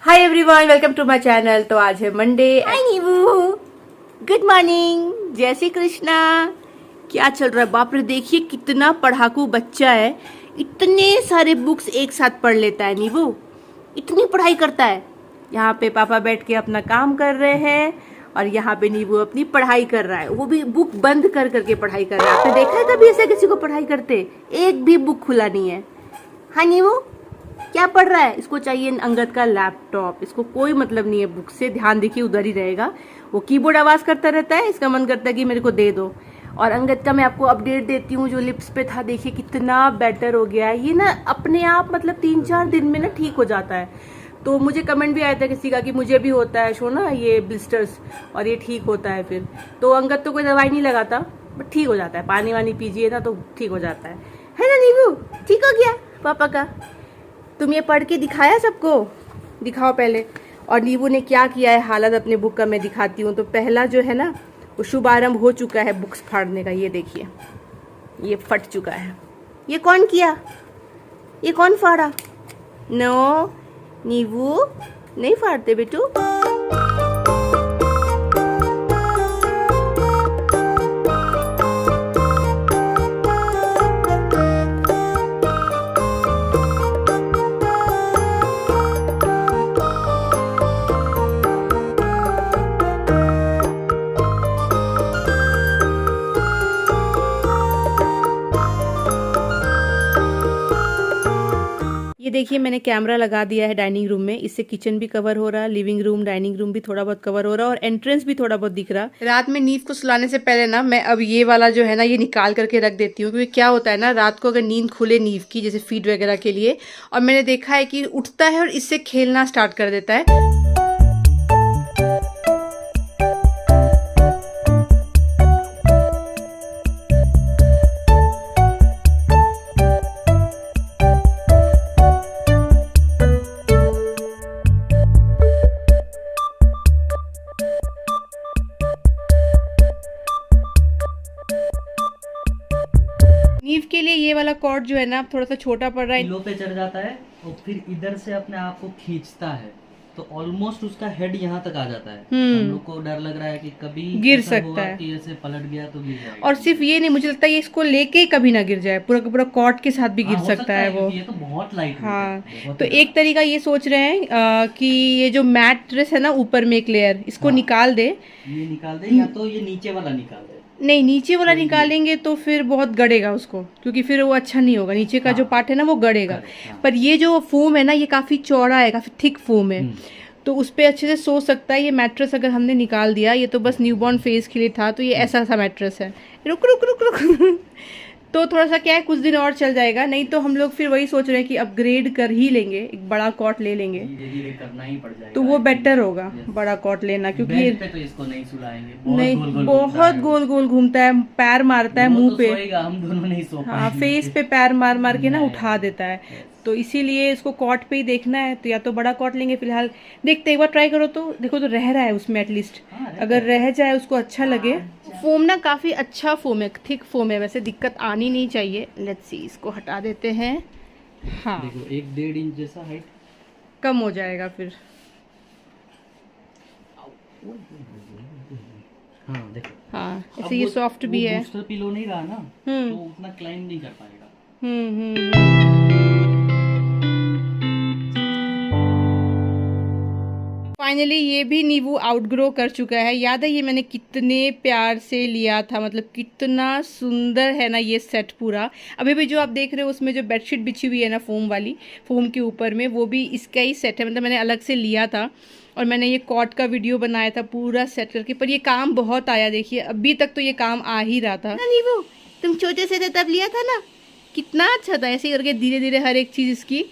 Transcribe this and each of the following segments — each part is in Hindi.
Hi everyone, welcome to my channel. तो आज है Monday. Hi Neevu, good morning, जय श्री कृष्णा। क्या चल रहा है? बाप रे, देखिए कितना पढ़ाकू बच्चा है। इतने सारे बुक्स एक साथ पढ़ लेता है नीवू, इतनी पढ़ाई करता है। यहाँ पे पापा बैठ के अपना काम कर रहे हैं और यहाँ पे नीवू अपनी पढ़ाई कर रहा है, वो भी बुक बंद कर करके पढ़ाई कर रहा है। आपने देखा है कभी ऐसे किसी को पढ़ाई करते? एक भी बुक खुला नहीं है। हाँ नीवू, क्या पढ़ रहा है? इसको चाहिए अंगद का लैपटॉप, इसको कोई मतलब नहीं है बुक से। ध्यान देखिए, उधर ही रहेगा। वो कीबोर्ड आवाज करता रहता है, इसका मन करता है कि मेरे को दे दो। और अंगद का मैं आपको अपडेट देती हूँ, जो लिप्स पे था देखिए कितना बेटर हो गया है। ये ना अपने आप मतलब 3-4 दिन में ना ठीक हो जाता है। तो मुझे कमेंट भी आया था किसी का कि मुझे भी होता है शो ना ये ब्लिस्टर्स, और ये ठीक होता है फिर। तो अंगद तो कोई दवाई नहीं लगाता, बट ठीक हो जाता है। पानी वानी पीजिए ना तो ठीक हो जाता है ना नीबू? ठीक हो गया पापा का। तुम ये पढ़ के दिखाया सबको? दिखाओ पहले। और नीबू ने क्या किया है हालत अपने बुक का मैं दिखाती हूँ। तो पहला जो है ना वो शुभारंभ हो चुका है बुक्स फाड़ने का। ये देखिए, ये फट चुका है। ये कौन किया? ये कौन फाड़ा? नो नीबू, नहीं फाड़ते बेटू। ये देखिए, मैंने कैमरा लगा दिया है डाइनिंग रूम में। इससे किचन भी कवर हो रहा है, लिविंग रूम डाइनिंग रूम भी थोड़ा बहुत कवर हो रहा है और एंट्रेंस भी थोड़ा बहुत दिख रहा। रात में नींद को सुलाने से पहले ना मैं अब ये वाला जो है ना ये निकाल करके रख देती हूँ, क्योंकि क्या होता है ना, रात को अगर नींद खुले नींव की, जैसे फीड वगैरह के लिए, और मैंने देखा है कि उठता है और इससे खेलना स्टार्ट कर देता है। नीव के लिए ये वाला कॉर्ड जो है ना थोड़ा सा छोटा पड़ रहा है, किलो पे चढ़ जाता है और फिर इधर से अपने आप को खींचता है, तो ऑलमोस्ट उसका हेड यहाँ तक आ जाता है। हम लोग को डर लग रहा है कि कभी गिर ऐसा सकता हुआ है कि ऐसे पलट गया तो गिर जाएगा। और सिर्फ ये नहीं, मुझे लगता है ये इसको लेके कभी ना गिर जाए, पूरा का पूरा कॉर्ड के साथ भी गिर हो सकता है वो। ये तो बहुत लाइट। हाँ, तो एक तरीका ये सोच रहे हैं कि ये जो मैट्रेस है ना ऊपर में एक लेयर, इसको निकाल दे। ये निकाल दे या तो ये नीचे वाला निकाल दे। नहीं, नीचे वाला निकालेंगे तो फिर बहुत गड़ेगा उसको, क्योंकि फिर वो अच्छा नहीं होगा। नीचे का जो पार्ट है ना वो गड़ेगा। पर ये जो फोम है ना ये काफी चौड़ा है, काफी थिक फोम है, तो उस पर अच्छे से सो सकता है। ये मैट्रेस अगर हमने निकाल दिया, ये तो बस न्यूबॉर्न फेज के लिए था, तो ये ऐसा सा मैट्रेस है। रुक रुक रुक रुक तो थोड़ा सा क्या है, कुछ दिन और चल जाएगा। नहीं तो हम लोग फिर वही सोच रहे हैं कि अपग्रेड कर ही लेंगे, एक बड़ा कॉट ले लेंगे, धीरे-धीरे करना ही पड़ जाएगा। तो वो बेटर होगा बड़ा कॉट लेना, क्योंकि ये पे तो इसको नहीं सुलाएंगे, नहीं, बहुत गोल गोल घूमता है, पैर मारता है मुंह पे। हम दोनों नहीं सो पाएंगे। हाँ, फेस पे पैर मार मार के ना उठा देता है। तो इसीलिए इसको कॉट पे ही देखना है, तो या तो बड़ा कॉट लेंगे फिलहाल। देखते, एक बार ट्राई करो तो देखो, तो रह रहा है उसमें एटलीस्ट। अगर रह जाए, उसको अच्छा लगे। फोम ना काफी अच्छा फोम है, थिक फोम है, वैसे दिक्कत आनी नहीं चाहिए। लेट्स सी, इसको हटा देते हैं। हाँ, देखो 1-1.5 इंच जैसा हाइट कम हो जाएगा फिर। हाँ देखो। हाँ, ऐसे ये सॉफ्ट भी है। बूस्टर पिलो नहीं रहा ना, तो उतना क्लाइंब नहीं कर पाएगा। फाइनली ये भी नींबू आउटग्रो कर चुका है। याद है ये मैंने कितने प्यार से लिया था, मतलब कितना सुंदर है ना ये सेट पूरा। अभी भी जो आप देख रहे हो उसमें जो बेडशीट बिछी हुई है ना फोम वाली, फोम के ऊपर में, वो भी इसका ही सेट है। मतलब मैंने अलग से लिया था और मैंने ये कॉट का वीडियो बनाया था पूरा सेट करके, पर ये काम बहुत आया। देखिए अभी तक तो ये काम आ ही रहा था। नींबू, तुम छोटे से थे तब लिया था ना, कितना अच्छा था। ऐसे करके धीरे धीरे हर एक चीज़ इसकी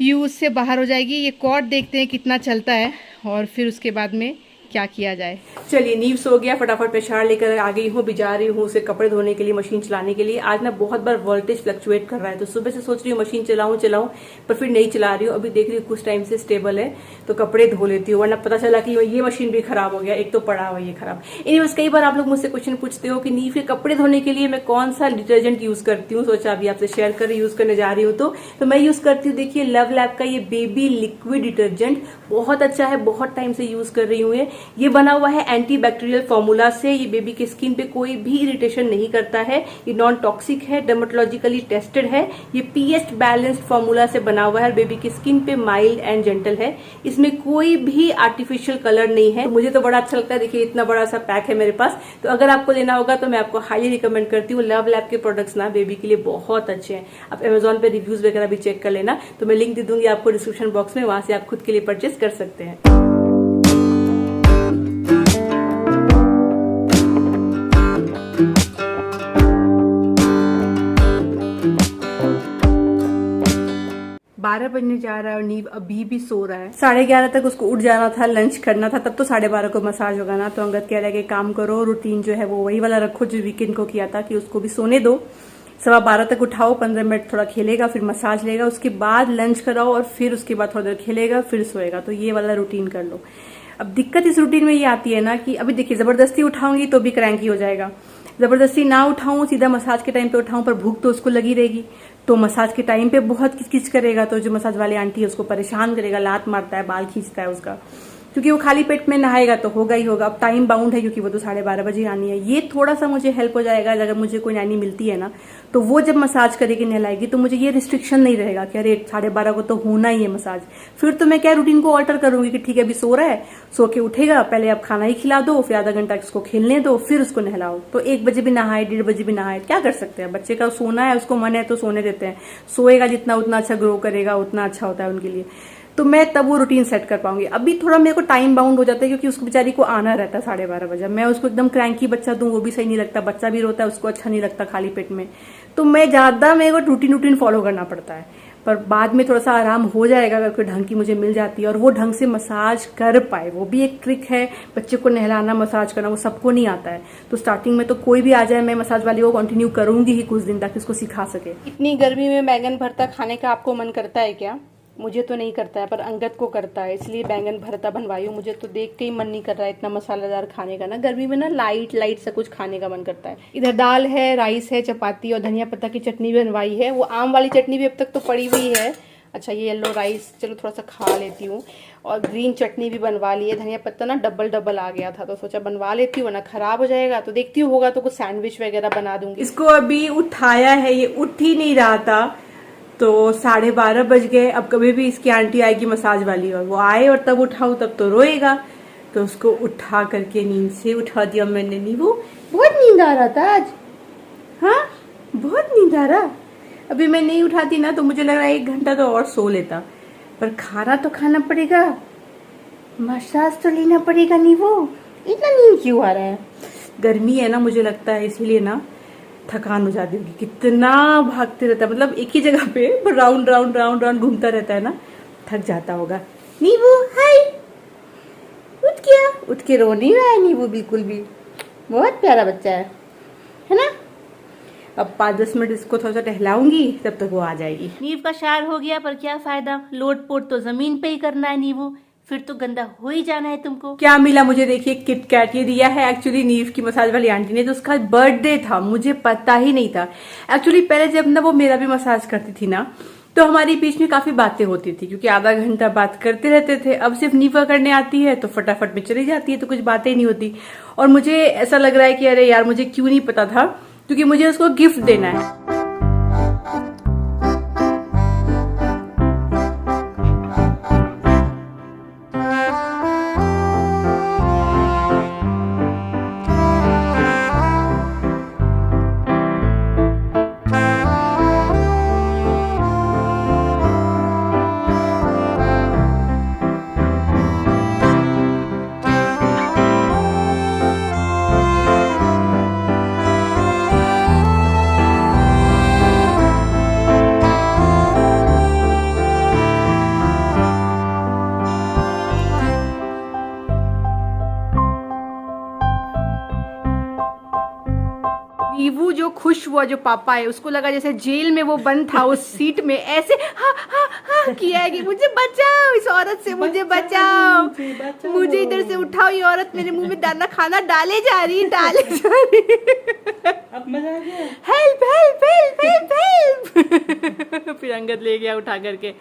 यूज़ से बाहर हो जाएगी। ये कॉर्ड देखते हैं कितना चलता है और फिर उसके बाद में क्या किया जाए। चलिए नीव सो गया, फटाफट पेशार लेकर आ गई हूँ, भी जा रही हूँ उसे कपड़े धोने के लिए, मशीन चलाने के लिए। आज ना बहुत बार वोल्टेज फ्लक्चुएट कर रहा है, तो सुबह से सोच रही हूँ मशीन चलाऊं पर फिर नहीं चला रही हूँ। अभी देख रही हूँ कुछ टाइम से स्टेबल है तो कपड़े धो लेती हूँ, वरना पता चला कि ये मशीन भी खराब हो गया, एक तो पड़ा हुआ ये खराब। एनीवेज कई बार आप लोग मुझसे क्वेश्चन पूछते हो कि नीव के कपड़े धोने के लिए मैं कौन सा डिटर्जेंट यूज करती हूँ, सोचा अभी आपसे शेयर कर यूज करने जा रही हूँ। तो मैं यूज करती हूँ, देखिए लव लैब का ये बेबी लिक्विड डिटर्जेंट, बहुत अच्छा है, बहुत टाइम से यूज कर रही हूँ। ये बना हुआ है एंटी बैक्टीरियल फॉर्मूला से, ये बेबी के स्किन पे कोई भी इरिटेशन नहीं करता है, ये नॉन टॉक्सिक है, डर्मेटोलॉजिकली टेस्टेड है, ये पीएच बैलेंस्ड फॉर्मूला से बना हुआ है, बेबी की स्किन पे माइल्ड एंड जेंटल है, इसमें कोई भी आर्टिफिशियल कलर नहीं है। तो मुझे तो बड़ा अच्छा लगता है, देखिए इतना बड़ा सा पैक है मेरे पास। तो अगर आपको लेना होगा तो मैं आपको हाईली रिकमेंड करती हूँ। लव लैब के प्रोडक्ट्स ना बेबी के लिए बहुत अच्छे हैं, आप अमेजोन पे रिव्यूज वगैरह भी चेक कर लेना, तो मैं लिंक दे दूंगी आपको डिस्क्रिप्शन बॉक्स में, वहां से आप खुद के लिए परचेस कर सकते हैं। 12 बजने जा रहा है और नीव अभी भी सो रहा है। 11:30 तक उसको उठ जाना था, लंच करना था, तब तो 12:30 को मसाज होगा ना। तो अंगद कह रहा है कि काम करो, रूटीन जो है वो वही वाला रखो जो वीकेंड को किया था, कि उसको भी सोने दो, 12:15 तक उठाओ, 15 मिनट थोड़ा खेलेगा, फिर मसाज लेगा, उसके बाद लंच कराओ और फिर उसके बाद थोड़ा देर खेलेगा, फिर सोएगा। तो ये वाला रूटीन कर लो। अब दिक्कत इस रूटीन में ये आती है ना कि अभी देखिए जबरदस्ती उठाऊंगी तो भी क्रैंकी हो जाएगा, जबरदस्ती ना उठाऊं, सीधा मसाज के टाइम पे उठाऊं, पर भूख तो उसको लगी रहेगी, तो मसाज के टाइम पे बहुत किचकिच करेगा, तो जो मसाज वाली आंटी है उसको परेशान करेगा, लात मारता है, बाल खींचता है उसका, क्योंकि वो खाली पेट में नहाएगा तो होगा ही होगा। अब टाइम बाउंड है क्योंकि वो तो 12:30 बजे आनी है। ये थोड़ा सा मुझे हेल्प हो जाएगा, अगर मुझे कोई नैनी मिलती है ना, तो वो जब मसाज करेगी नहलाएगी तो मुझे ये रिस्ट्रिक्शन नहीं रहेगा कि अरे 12:30 को तो होना ही है मसाज। फिर तो मैं क्या रूटीन को ऑल्टर करूंगी कि ठीक है अभी सो रहा है, सो के उठेगा, पहले आप खाना ही खिला दो, फिर आधा घंटा उसको खेलने दो, फिर उसको नहलाओ। तो 1 बजे भी नहाए, 1:30 बजे भी नहाए, क्या कर सकते हैं, बच्चे का सोना है, उसको मन है तो सोने देते हैं, सोएगा जितना उतना अच्छा ग्रो करेगा, उतना अच्छा होता है उनके लिए। तो मैं तब वो रूटीन सेट कर पाऊंगी। अभी थोड़ा मेरे को टाइम बाउंड हो जाता है क्योंकि उसको बेचारी को आना रहता है 12:30 बजे। मैं उसको एकदम क्रैंकी बच्चा दूं वो भी सही नहीं लगता, बच्चा भी रोता है, उसको अच्छा नहीं लगता खाली पेट में। तो मैं ज्यादा मेरे को रूटीन फॉलो करना पड़ता है, पर बाद में थोड़ा सा आराम हो जाएगा अगर कोई ढंग की मुझे मिल जाती है और वो ढंग से मसाज कर पाए। वो भी एक ट्रिक है, बच्चे को नहलाना, मसाज करना, वो सबको नहीं आता है। तो स्टार्टिंग में तो कोई भी आ जाए, मैं मसाज वाली को कंटिन्यू करूंगी ही कुछ दिन तक, इसको सिखा सके। इतनी गर्मी में बैंगन भरता खाने का आपको मन करता है क्या? मुझे तो नहीं करता है, पर अंगद को करता है, इसलिए बैंगन भरता बनवाई हूँ। मुझे तो देख के ही मन नहीं कर रहा है इतना मसालेदार खाने का ना, गर्मी में ना लाइट लाइट सा कुछ खाने का मन करता है। इधर दाल है, राइस है, चपाती और धनिया पत्ता की चटनी भी बनवाई है। वो आम वाली चटनी भी अब तक तो पड़ी हुई है। अच्छा ये येलो राइस चलो थोड़ा सा खा लेती हूँ, और ग्रीन चटनी भी बनवा ली है। धनिया पत्ता ना डबल आ गया था तो सोचा बनवा लेती हूँ, ना खराब हो जाएगा। तो देखती हूँ होगा तो कुछ सैंडविच वगैरह बना दूंगी। इसको अभी उठाया है, ये उठ ही नहीं रहा था, तो 12:30 बज गए। अब कभी भी इसकी आंटी आएगी मसाज वाली और वो आए और तब उठाऊं तब तो रोएगा, तो उसको उठा करके नींद से उठा दिया मैंने। नींबू बहुत नींद आ रहा था आज, हाँ बहुत नींद आ रहा। अभी मैं नहीं उठाती ना तो मुझे लग रहा है 1 घंटा तो और सो लेता, पर खाना तो खाना पड़ेगा, मसाज तो लेना पड़ेगा। नींबू इतना नींद क्यों आ रहा है? गर्मी है ना, मुझे लगता है इसीलिए ना थकान हो जाती होगी। कितना भागते रहता है, मतलब एक ही जगह पे राउंड राउंड राउंड राउंड घूमता रहता है ना, थक जाता होगा। नींबू हाय, उठ गया, उठ के रो नहीं रहा है नींबू बिल्कुल भी, बहुत प्यारा बच्चा है ना। अब 5-10 मिनट इसको थोड़ा सा टहलाऊंगी, तब तक वो आ जाएगी। नींव का शार हो गया, पर क्या फायदा, लोट पोट तो जमीन पे ही करना है नींबू, फिर तो गंदा हो ही जाना है तुमको। क्या मिला मुझे, देखिए किट कैट, ये दिया है एक्चुअली नीव की मसाज वाली आंटी ने, तो उसका बर्थडे था, मुझे पता ही नहीं था। एक्चुअली पहले जब ना वो मेरा भी मसाज करती थी ना, तो हमारी बीच में काफी बातें होती थी, क्योंकि आधा घंटा बात करते रहते थे। अब सिर्फ नीव का करने आती है तो फटाफट में चली जाती है, तो कुछ बातें नहीं होती। और मुझे ऐसा लग रहा है कि अरे यार मुझे क्यों नहीं पता था, क्योंकि मुझे उसको गिफ्ट देना है। हुआ जो पापा है, उसको लगा जैसे जेल में वो बंद था उस सीट में, ऐसे हा हा हा किया है कि मुझे बचाओ, इस औरत से मुझे बचाओ, मुझे इधर से उठाओ, ये औरत मेरे मुंह में दाना खाना डाले जा रही है, डाले जा रही है। अब मजा आ गया। Help help help help help. फिर अंगद ले गया उठा करके।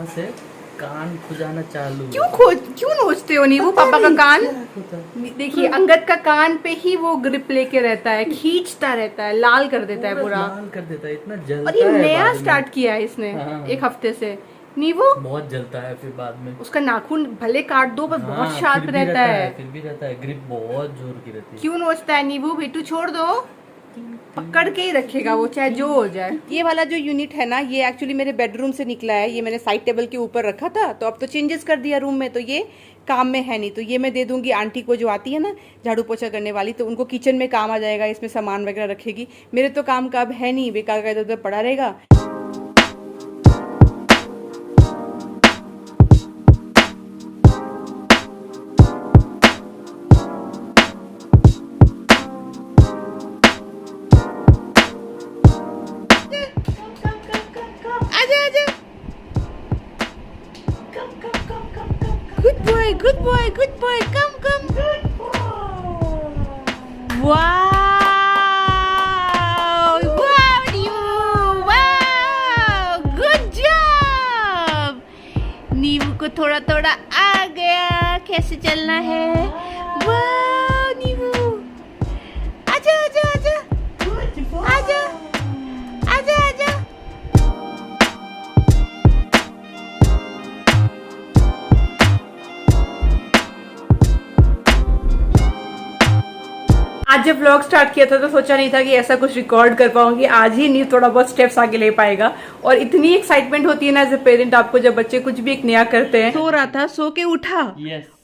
से कान खुजाना चालू। क्यों नोचते हो नीबू पापा का कान? देखिए अंगद का कान पे ही वो ग्रिप लेके रहता है, खींचता रहता है, लाल कर देता है पूरा, लाल कर देता है, इतना जलता और ये है नया बाद में। स्टार्ट किया है इसने हाँ। एक हफ्ते से। नीबू बहुत जलता है फिर बाद में। उसका नाखून भले काट दो पर बहुत हाँ, शार्प फिर भी रहता है। फिर भी रहता है, ग्रिप बहुत जोर की रहती है। क्यों नोचता है नीबू? बेटू छोड़ दो, पकड़ के ही रखेगा वो चाहे जो हो जाए। ये वाला जो यूनिट है ना, ये एक्चुअली मेरे बेडरूम से निकला है, ये मैंने साइड टेबल के ऊपर रखा था, तो अब तो चेंजेस कर दिया रूम में, तो ये काम में है नहीं, तो ये मैं दे दूंगी आंटी को जो आती है ना झाड़ू पोछा करने वाली, तो उनको किचन में काम आ जाएगा, इसमें सामान वगैरह रखेगी। मेरे तो काम का अब है नहीं, बेकार का इधर उधर पड़ा रहेगा। Good boy, come. Wow, good job. नीबू को थोड़ा थोड़ा आ गया कैसे चलना है। वाह नीबू, आजा आजा आजा आजा आजा आजा। आज जब व्लॉग स्टार्ट किया था तो सोचा नहीं था कि ऐसा कुछ रिकॉर्ड कर पाऊंगी। आज ही नहीं थोड़ा बहुत स्टेप्स आगे ले पाएगा, और इतनी एक्साइटमेंट होती है ना एज ए पेरेंट आपको, जब बच्चे कुछ भी एक नया करते हैं। सो रहा था, सो के उठा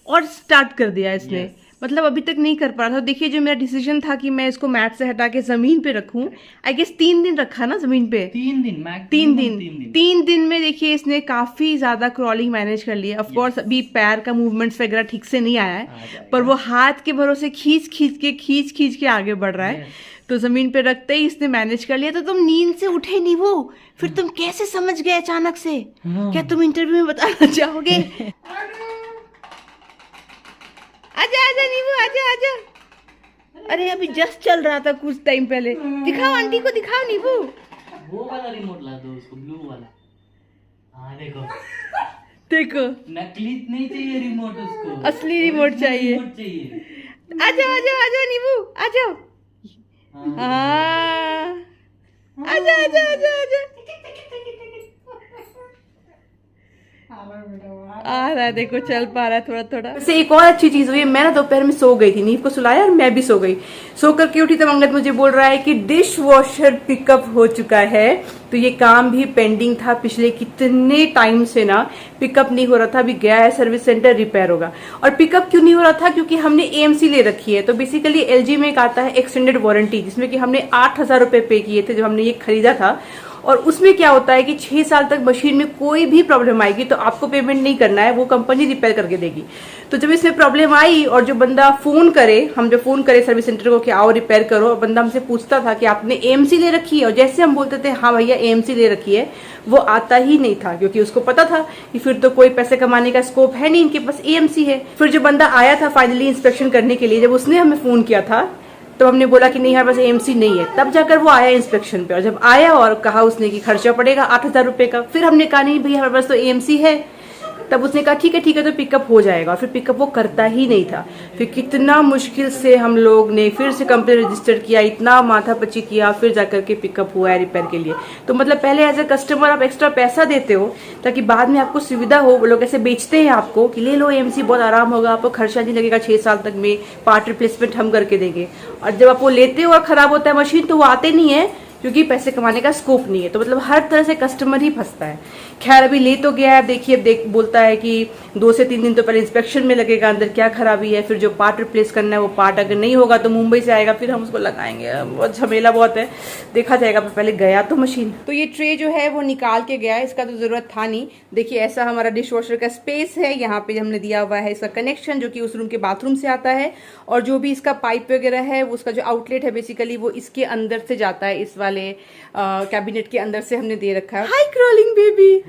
और स्टार्ट कर दिया इसने। मतलब अभी तक नहीं कर पा रहा था। देखिए जो मेरा डिसीजन था कि मैं इसको मैट से हटा के जमीन पे रखूं, आई गेस 3 दिन रखा ना जमीन पे। 3 दिन में देखिए इसने काफी ज्यादा क्रॉलिंग मैनेज कर लिया। ऑफ कोर्स अभी पैर का मूवमेंट्स वगैरह ठीक से नहीं आया है, पर वो हाथ के भरोसे खींच के आगे बढ़ रहा है। तो जमीन पे रखते ही इसने मैनेज कर लिया। तो तुम नींद से उठे नहीं वो, फिर तुम कैसे समझ गए अचानक से? क्या तुम इंटरव्यू में बताना चाहोगे? आजा आजा नीबू, आजा आजा। अरे अभी जस्ट चल रहा था कुछ टाइम पहले। दिखाओ आंटी को, दिखाओ नीबू। वो वाला रिमोट ला दो उसको, ब्लू वाला। हाँ देखो देखो, नकली नहीं चाहिए रिमोट उसको, असली रिमोट चाहिए। आजा आजा आजा नीबू, आजा। आजा आजा आजा आजा। आ रहा है, देखो चल पा रहा है थोड़ा थोड़ा। वैसे एक और अच्छी चीज हुई है, मैं ना दोपहर में सो गई थी, नीव को सुलाया और मैं भी सो गई। सो करके उठी तब अंगद मुझे बोल रहा है कि डिश वॉशर पिकअप हो चुका है। तो ये काम भी पेंडिंग था पिछले कितने टाइम से ना, पिकअप नहीं हो रहा था। अभी गया है सर्विस सेंटर, रिपेयर होगा। और पिकअप क्यों नहीं हो रहा था? क्योंकि हमने AMC ले रखी है। तो बेसिकली LG में एक आता है एक्सटेंडेड वारंटी, जिसमें कि हमने 8,000 रुपए पे किए थे जब हमने ये खरीदा था। और उसमें क्या होता है कि 6 साल तक मशीन में कोई भी प्रॉब्लम आएगी तो आपको पेमेंट नहीं करना है, वो कंपनी रिपेयर करके देगी। तो जब इसमें प्रॉब्लम आई और जो बंदा फोन करे, हम जब फोन करे सर्विस सेंटर को कि आओ रिपेयर करो, और बंदा हमसे पूछता था कि आपने AMC ले रखी है, और जैसे हम बोलते थे हाँ भैया AMC ले रखी है, वो आता ही नहीं था। क्योंकि उसको पता था कि फिर तो कोई पैसे कमाने का स्कोप है नहीं, इनके पास AMC है। फिर जो बंदा आया था फाइनली इंस्पेक्शन करने के लिए, जब उसने हमें फोन किया था तो हमने बोला कि नहीं हमारे पास AMC नहीं है। तब जाकर वो आया इंस्पेक्शन पे, और जब आया और कहा उसने कि खर्चा पड़ेगा 8,000 रुपए का। फिर हमने कहा नहीं भैया हमारे पास तो AMC है। तब उसने कहा ठीक है तो पिकअप हो जाएगा। और फिर पिकअप वो करता ही नहीं था। फिर कितना मुश्किल से हम लोग ने फिर से कंप्लेंट रजिस्टर किया, इतना माथापच्ची किया, फिर जाकर के पिकअप हुआ है रिपेयर के लिए। तो मतलब पहले एज ए कस्टमर आप एक्स्ट्रा पैसा देते हो ताकि बाद में आपको सुविधा हो। वो लोग ऐसे बेचते हैं आपको कि ले लो AMC, बहुत आराम होगा, आपको खर्चा नहीं लगेगा, 6 साल तक में पार्ट रिप्लेसमेंट हम करके देंगे। और जब आप वो लेते हो और खराब होता है मशीन तो वो आते नहीं है क्योंकि पैसे कमाने का स्कोप नहीं है। तो मतलब हर तरह से कस्टमर ही फंसता है। खैर अभी ले तो गया है, देखिए देख बोलता है कि 2 से 3 दिन तो पहले इंस्पेक्शन में लगेगा, अंदर क्या खराबी है, फिर जो पार्ट रिप्लेस करना है वो पार्ट अगर नहीं होगा तो मुंबई से आएगा, फिर हम उसको लगाएंगे। बहुत झमेला बहुत है, देखा जाएगा। पहले गया तो मशीन। तो ये ट्रे जो है वो निकाल के गया है, इसका तो जरूरत था नहीं। देखिए ऐसा हमारा डिश वॉशर का स्पेस है, यहाँ पे हमने दिया हुआ है इसका कनेक्शन जो कि उस रूम के बाथरूम से आता है, और जो भी इसका पाइप वगैरह है वो उसका जो आउटलेट है बेसिकली वो इसके अंदर से जाता है, इस वाले कैबिनेट के अंदर से हमने दे रखा है। हाय क्रॉलिंग बेबी।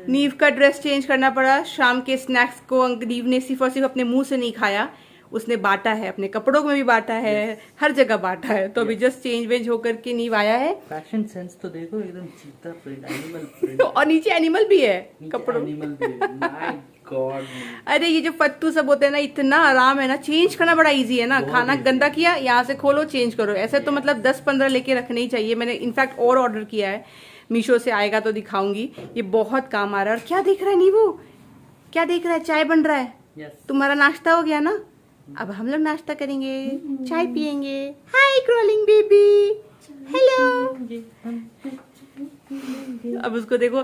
नीव का ड्रेस चेंज करना पड़ा। शाम के स्नैक्स को नीव ने सिर्फ और सिर्फ अपने मुंह से नहीं खाया, उसने बांटा है, अपने कपड़ों में भी बांटा है, हर जगह बांटा है। तो अभी जस्ट चेंज वेंज होकर के नीव आया है। फैशन सेंस तो देखो, एकदम चीता प्रिंट, एनिमल प्रिंट। और नीचे एनिमल भी है कपड़ों। एनिमल भी है। My God. अरे ये जो पत्तू सब होते हैं ना, इतना आराम है ना, चेंज करना बड़ा इजी है ना। खाना गंदा किया, यहाँ से खोलो चेंज करो। ऐसे तो मतलब 10-15 लेके रखने ही चाहिए। मैंने इनफैक्ट और ऑर्डर किया है, मीशो से आएगा तो दिखाऊंगी। ये बहुत काम आ रहा है। और क्या देख रहा है नीवू, क्या देख रहा है? चाय बन रहा है। Yes. तुम्हारा नाश्ता हो गया ना, अब हम लोग नाश्ता करेंगे, चाय पियेंगे। हाय क्रॉलिंग बेबी, हेलो। अब उसको देखो,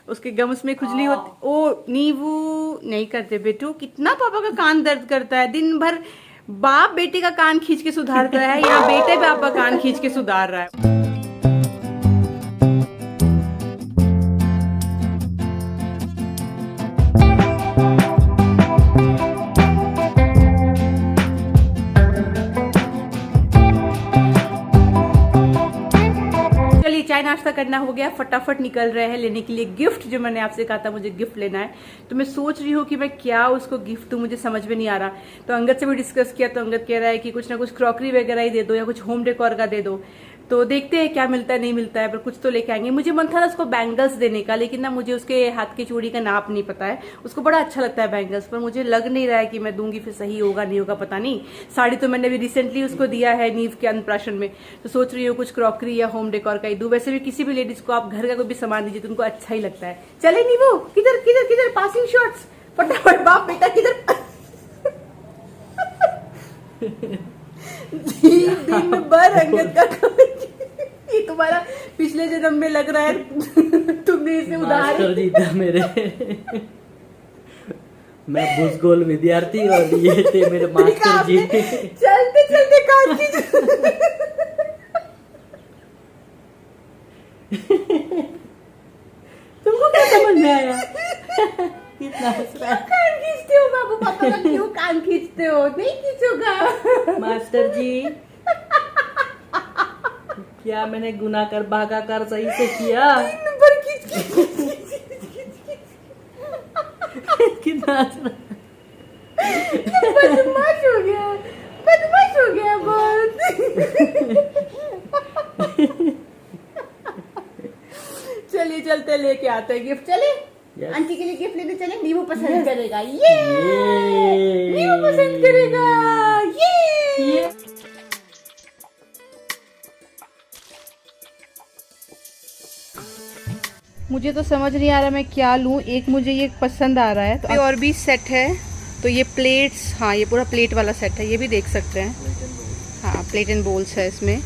उसके गम्स में खुजली होती। ओ नीवू नहीं करते बेटू, कितना पापा का कान दर्द करता है। दिन भर बाप बेटे का कान खींच के सुधारता है, यहाँ बेटे बाप का कान खींच के सुधार रहा है। चाय नाश्ता करना हो गया, फटाफट निकल रहे हैं लेने के लिए गिफ्ट, जो मैंने आपसे कहा था मुझे गिफ्ट लेना है। तो मैं सोच रही हूँ कि मैं क्या उसको गिफ्ट दूं, मुझे समझ में नहीं आ रहा। तो अंगद से भी डिस्कस किया, तो अंगद कह रहा है कि कुछ ना कुछ क्रॉकरी वगैरह ही दे दो या कुछ होम डेकोर का दे दो। तो देखते हैं क्या मिलता है, नहीं मिलता है, पर कुछ तो लेके आएंगे। मुझे मन था ना उसको बैंगल्स देने का, लेकिन ना मुझे उसके हाथ की चूड़ी का नाप नहीं पता है। उसको बड़ा अच्छा लगता है बैंगल्स, पर मुझे लग नहीं रहा है कि मैं दूंगी फिर सही होगा नहीं होगा, पता नहीं। साड़ी तो मैंने अभी रिसेंटली उसको दिया है नीव के अन्नप्राशन में, तो सोच रही हूँ कुछ क्रॉकरी या होम डेकोर का ही दूं। वैसे भी किसी भी लेडीज को आप घर का कोई भी सामान दीजिए तो उनको अच्छा ही लगता है। चले नीवू, किधर किधर किधर पासिंग शॉट्स, फटाफट बाप बेटा किधर। दिन भर अंगद का ये तुम्हारा पिछले जन्म में लग रहा है। तुमने इसे उधार जी था मेरे। मैं भूसगोल विद्यार्थी और ये थे मेरे मास्टर जी। चलते चलते कान की तुमको क्या समझ में आया? कितना हंस रहा है। कान खींचते हो बाबू, पापा का क्यों कान खींचते हो? नहीं खींचोगा मास्टर जी। क्या मैंने गुना कर भागाकार सही से किया? कितना बदमाश हो गया, बदमाश हो गया बहुत। चलिए चलते लेके आते हैं गिफ्ट। चले yes. आंटी के लिए गिफ्ट लेने चले। नीवू पसंद करेगा, ये नीवू पसंद करेगा, ये मुझे तो समझ नहीं आ रहा मैं क्या लूं। एक मुझे ये पसंद आ रहा है, तो और भी सेट है। तो ये प्लेट्स, हाँ ये पूरा प्लेट वाला सेट है, ये भी देख सकते हैं। हाँ प्लेट एंड बोल्स है इसमें।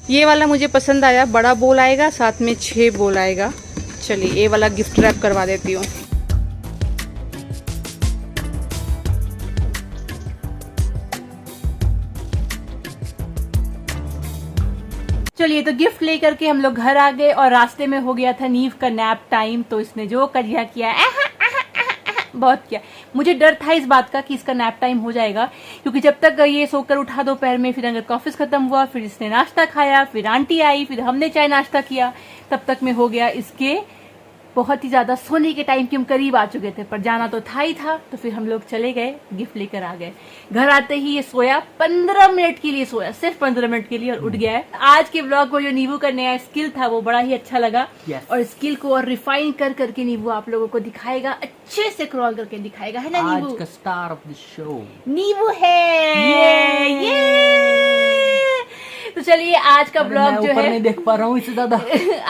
ये वाला मुझे पसंद आया, बड़ा बोल आएगा, साथ में 6 बोल आएगा। चलिए ये वाला गिफ्ट रैप करवा देती हूँ। चलिए तो गिफ्ट लेकर के हम लोग घर आ गए, और रास्ते में हो गया था नीव का नैप टाइम। तो इसने जो करिया किया, बहुत किया। मुझे डर था इस बात का कि इसका नैप टाइम हो जाएगा, क्योंकि जब तक ये सोकर उठा दोपहर में, फिर अंगद का ऑफिस खत्म हुआ, फिर इसने नाश्ता खाया, फिर आंटी आई, फिर हमने चाय नाश्ता किया, तब तक में हो गया इसके बहुत ही ज्यादा सोने के टाइम के हम करीब आ चुके थे। पर जाना तो था ही था, तो फिर हम लोग चले गए, गिफ्ट लेकर आ गए। घर आते ही ये सोया, 15 मिनट के लिए सोया, सिर्फ 15 मिनट के लिए, और उठ गया है। आज के ब्लॉग को जो नीवू का नया स्किल था वो बड़ा ही अच्छा लगा। और स्किल को और रिफाइन कर करके नीवू आप लोगों को दिखाएगा, अच्छे से क्रॉल करके दिखाएगा, है ना नीवू? आज का स्टार ऑफ द शो नीवू है। ये चलिए आज का ब्लॉग जो है नहीं देख पा रहा हूँ इससे ज्यादा।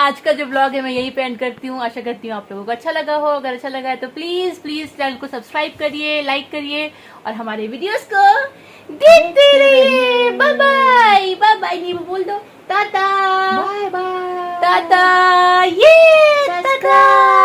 आज का जो ब्लॉग है मैं यही पे एंड करती हूँ। आशा करती हूँ आप लोगों को अच्छा लगा हो। अगर अच्छा लगा है तो प्लीज चैनल को सब्सक्राइब करिए, लाइक करिए और हमारे वीडियोस को देखते रहिए। Bye bye. बाय बाय नीबू बोल दो। टाटा। Bye bye. टाटा। ये टाटा।